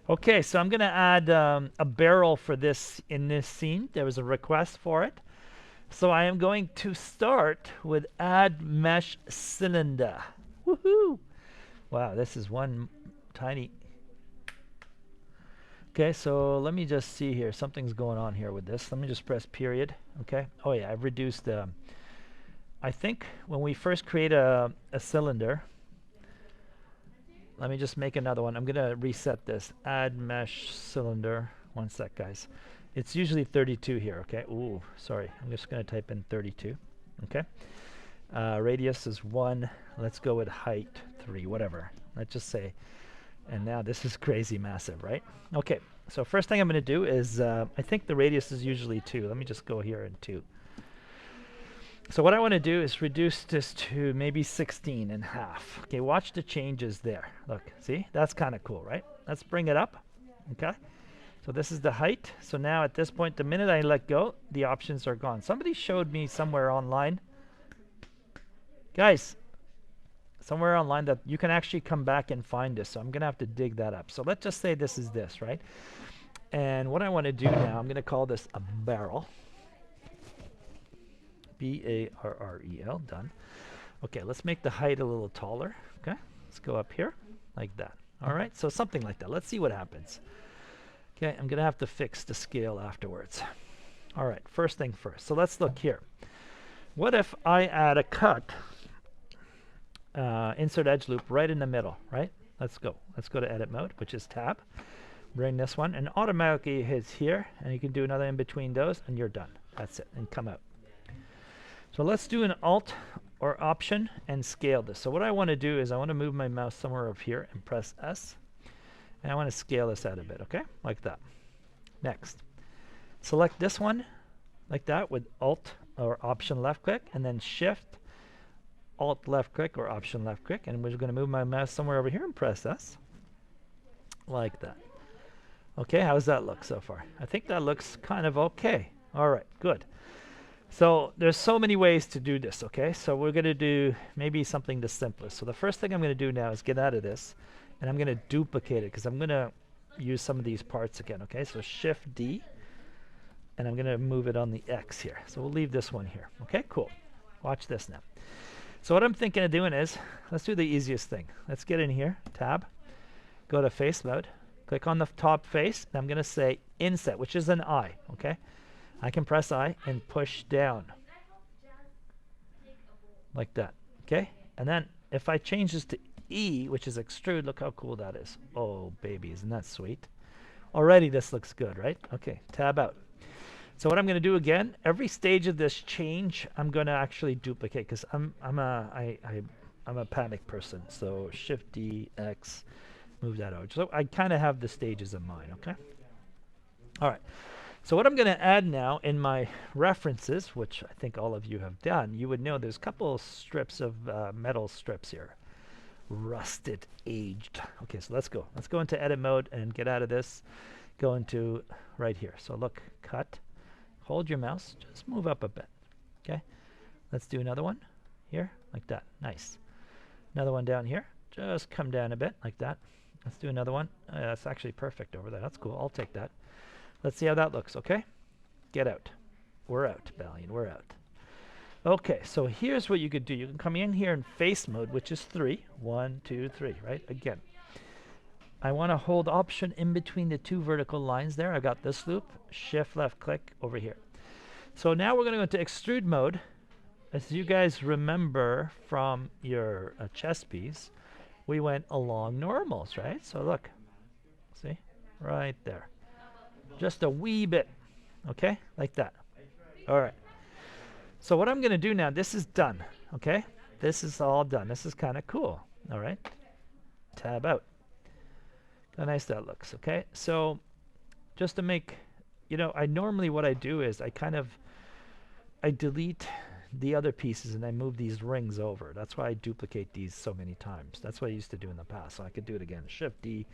Okay, so I'm going to add a barrel for this in this scene. There was a request for it. So I am going to start with add mesh cylinder. Woohoo! Wow, this is one tiny. Okay, so let me just see here. Something's going on here with this. Let me just press period. Okay. Oh yeah, I've reduced the. I think when we first create a cylinder, let me just make another one. I'm gonna reset this. Add mesh cylinder. One sec, guys. It's usually 32 here. Okay. Ooh, sorry. I'm just gonna type in 32. Okay. Radius is 1. Let's go with height 3. Whatever. Let's just say. And now this is crazy massive, right? Okay. So first thing I'm gonna do is I think the radius is usually 2. Let me just go here in 2. So what I want to do is reduce this to maybe 16 and half. Okay, watch the changes there. Look, see? That's kind of cool, right? Let's bring it up. Okay. So this is the height. So now at this point, the minute I let go, the options are gone. Somebody showed me somewhere online. Guys, somewhere online that you can actually come back and find this. So I'm going to have to dig that up. So let's just say this is this, right? And what I want to do now, I'm going to call this a barrel. B-A-R-R-E-L, done. Okay, let's make the height a little taller. Okay, let's go up here like that. All right, so something like that. Let's see what happens. Okay, I'm going to have to fix the scale afterwards. All right, first thing first. So let's look here. What if I add a cut, insert edge loop right in the middle, right? Let's go. Let's go to edit mode, which is tab. Bring this one, and automatically hits here, and you can do another in between those, and you're done. That's it, and come out. So let's do an Alt or Option and scale this. So what I want to do is I want to move my mouse somewhere up here and press S. And I want to scale this out a bit, okay? Like that. Next. Select this one like that with Alt or Option left click, and then Shift, Alt left click or Option left click. And we're going to move my mouse somewhere over here and press S. Like that. Okay, how does that look so far? I think that looks kind of okay. All right, good. So there's so many ways to do this, okay? So we're going to do maybe something the simplest. So the first thing I'm going to do now is get out of this, and I'm going to duplicate it because I'm going to use some of these parts again, okay? So Shift D, and I'm going to move it on the X here. So we'll leave this one here, okay? Cool. Watch this now. So what I'm thinking of doing is, let's do the easiest thing. Let's get in here, tab, go to face mode, click on the top face, and I'm going to say inset, which is an I, okay? I can press I and push down like that, okay? And then if I change this to E, which is extrude, look how cool that is. Oh, baby, isn't that sweet? Already this looks good, right? Okay, tab out. So what I'm going to do again, every stage of this change, I'm going to actually duplicate because I'm a panic person. So Shift D, X, move that out. So I kind of have the stages in mind, okay? All right. So what I'm going to add now in my references, which I think all of you have done, you would know there's a couple strips of metal strips here. Rusted, aged. Okay, so let's go. Let's go into edit mode and get out of this. Go into right here. So look, cut. Hold your mouse. Just move up a bit. Okay. Let's do another one here, like that. Nice. Another one down here. Just come down a bit, like that. Let's do another one. That's actually perfect over there. That's cool. I'll take that. Let's see how that looks, okay? Get out. We're out, Balian. We're out. Okay, so here's what you could do. You can come in here in face mode, which is 3. 1, 2, 3, right? Again. I want to hold Option in between the two vertical lines there. I got this loop. Shift left click over here. So now we're going to go into extrude mode. As you guys remember from your chess piece, we went along normals, right? So look. See? Right there. Just a wee bit, okay, like that. All right. So what I'm going to do now, this is done, okay? This is all done. This is kind of cool, all right? Tab out. How nice that looks, okay? So just to make, you know, I normally what I do is I delete the other pieces and I move these rings over. That's why I duplicate these so many times. That's what I used to do in the past. So I could do it again. Shift D.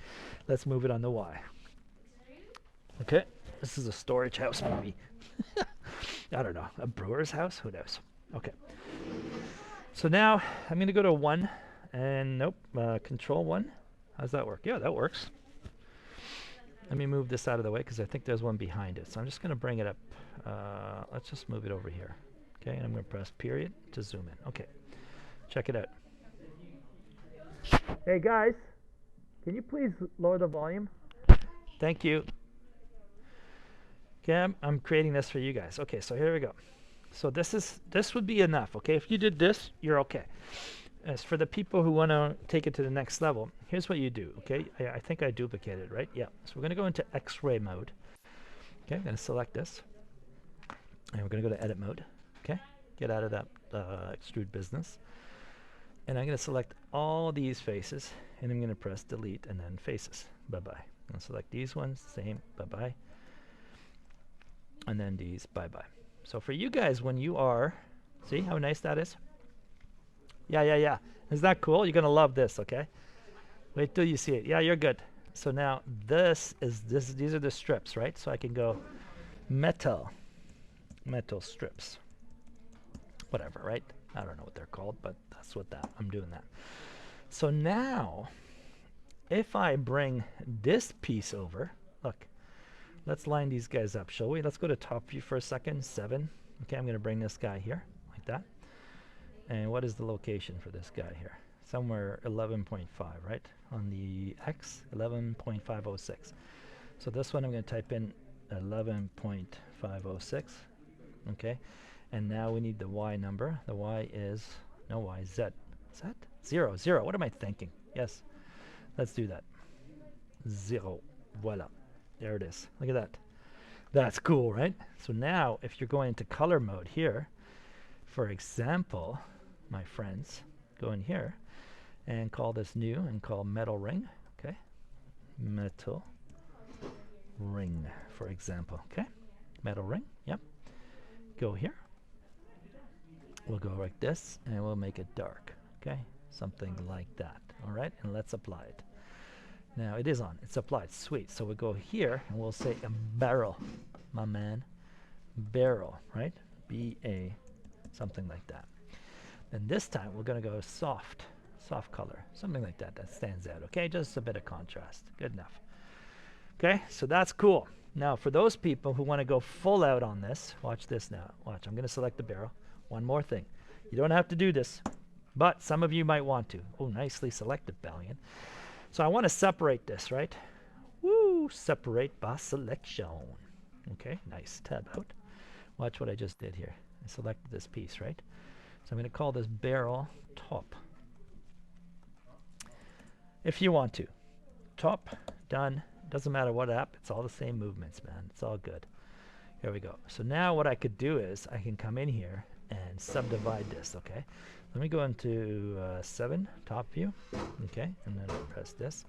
Let's move it on the Y. Okay, this is a storage house maybe. I don't know, a brewer's house? Who knows? Okay. So now I'm going to go to 1 and nope, Control 1. How's that work? Yeah, that works. Let me move this out of the way because I think there's one behind it. So I'm just going to bring it up. Let's just move it over here. Okay, and I'm going to press period to zoom in. Okay, check it out. Hey guys, can you please lower the volume? Thank you. Okay, I'm creating this for you guys. Okay, so here we go. So this would be enough. Okay, if you did this, you're okay. As for the people who want to take it to the next level, here's what you do. Okay, I think I duplicated, right? Yeah. So we're going to go into X-ray mode. Okay, I'm going to select this, and we're going to go to edit mode. Okay, get out of that extrude business, and I'm going to select all these faces, and I'm going to press delete and then faces. Bye bye. I'm going to select these ones, same. Bye bye. And then these. Bye bye. So for you guys, when you are, see how nice that is? Yeah. Isn't that cool? You're going to love this, okay? Wait till you see it. Yeah, you're good. So now these are the strips, right? So I can go metal strips. Whatever, right? I don't know what they're called, but that's what I'm doing that. So now, if I bring this piece over, look, let's line these guys up, shall we? Let's go to top view for a second, 7. Okay, I'm going to bring this guy here, like that. And what is the location for this guy here? Somewhere 11.5, right? On the X, 11.506. So this one I'm going to type in 11.506. Okay. And now we need the Y number. The Y is, no Y, Z. Z? 0. What am I thinking? Yes. Let's do that. 0. Voila. There it is. Look at that. That's cool, right? So now if you're going into color mode here, for example, my friends, go in here and call this new and call metal ring. Okay, metal ring, for example. Okay, metal ring. Yep. Go here. We'll go like this, and we'll make it dark. Okay, something like that. All right, and let's apply it. Now it is on. It's applied. Sweet. So we'll go here and we'll say a barrel, my man. Barrel, right? B-A, something like that. And this time we're going to go soft color, something like that stands out. Okay, just a bit of contrast. Good enough. Okay, so that's cool. Now for those people who want to go full out on this, watch this now. Watch, I'm going to select the barrel. One more thing. You don't have to do this, but some of you might want to. Oh, nicely selected, Valiant. So I want to separate this, right? Woo, separate by selection. Okay, nice. Tab out. Watch what I just did here. I selected this piece, right? So I'm going to call this barrel top. If you want to. Top, done. Doesn't matter what app. It's all the same movements, man. It's all good. Here we go. So now what I could do is I can come in here and subdivide this, okay? Let me go into 7, top view. Okay, and then I'll press this.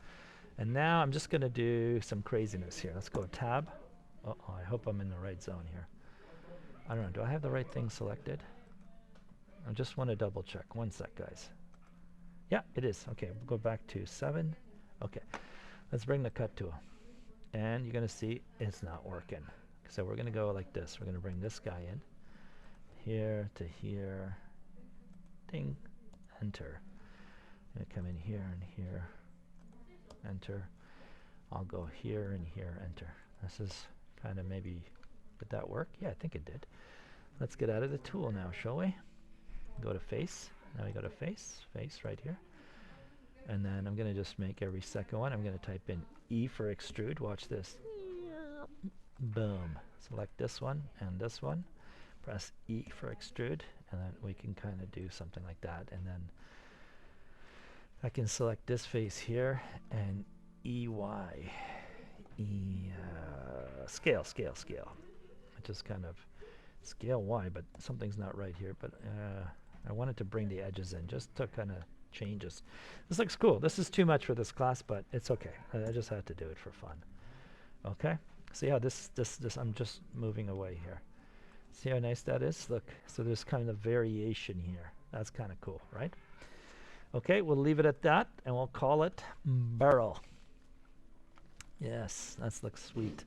And now I'm just going to do some craziness here. Let's go tab. Uh-oh, I hope I'm in the right zone here. I don't know. Do I have the right thing selected? I just want to double check. One sec, guys. Yeah, it is. Okay, we'll go back to 7. Okay, let's bring the cut tool. And you're going to see it's not working. So we're going to go like this. We're going to bring this guy in. Here to here. Ding. Enter. I'm going to come in here and here. Enter. I'll go here and here. Enter. This is kind of maybe... Did that work? Yeah, I think it did. Let's get out of the tool now, shall we? Go to face. Now we go to face. Face right here. And then I'm going to just make every second one. I'm going to type in E for extrude. Watch this. Boom. Select this one and this one. Press E for extrude. And then we can kind of do something like that. And then I can select this face here and EY. Scale. I just kind of scale Y, but something's not right here. But I wanted to bring the edges in just to kind of changes. This looks cool. This is too much for this class, but it's okay. I just had to do it for fun. Okay? See how this I'm just moving away here. See how nice that is? Look, so there's kind of variation here. That's kind of cool, right? Okay, we'll leave it at that, and we'll call it barrel. Yes, that looks sweet.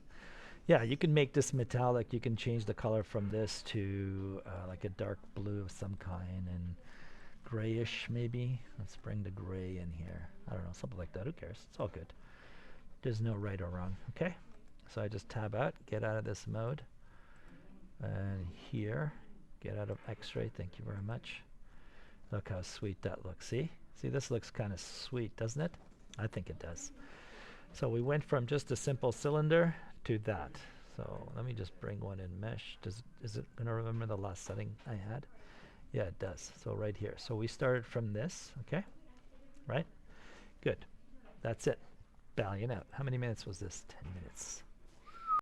Yeah, you can make this metallic. You can change the color from this to like a dark blue of some kind and grayish maybe. Let's bring the gray in here. I don't know, something like that. Who cares? It's all good. There's no right or wrong. Okay? So I just tab out, get out of this mode. And here, get out of X-ray, thank you very much. Look how sweet that looks, see? See, this looks kind of sweet, doesn't it? I think it does. So we went from just a simple cylinder to that. So let me just bring one in mesh. Is it going to remember the last setting I had? Yeah, it does. So right here. So we started from this, okay? Right? Good. That's it. Valiant out. How many minutes was this? 10 minutes.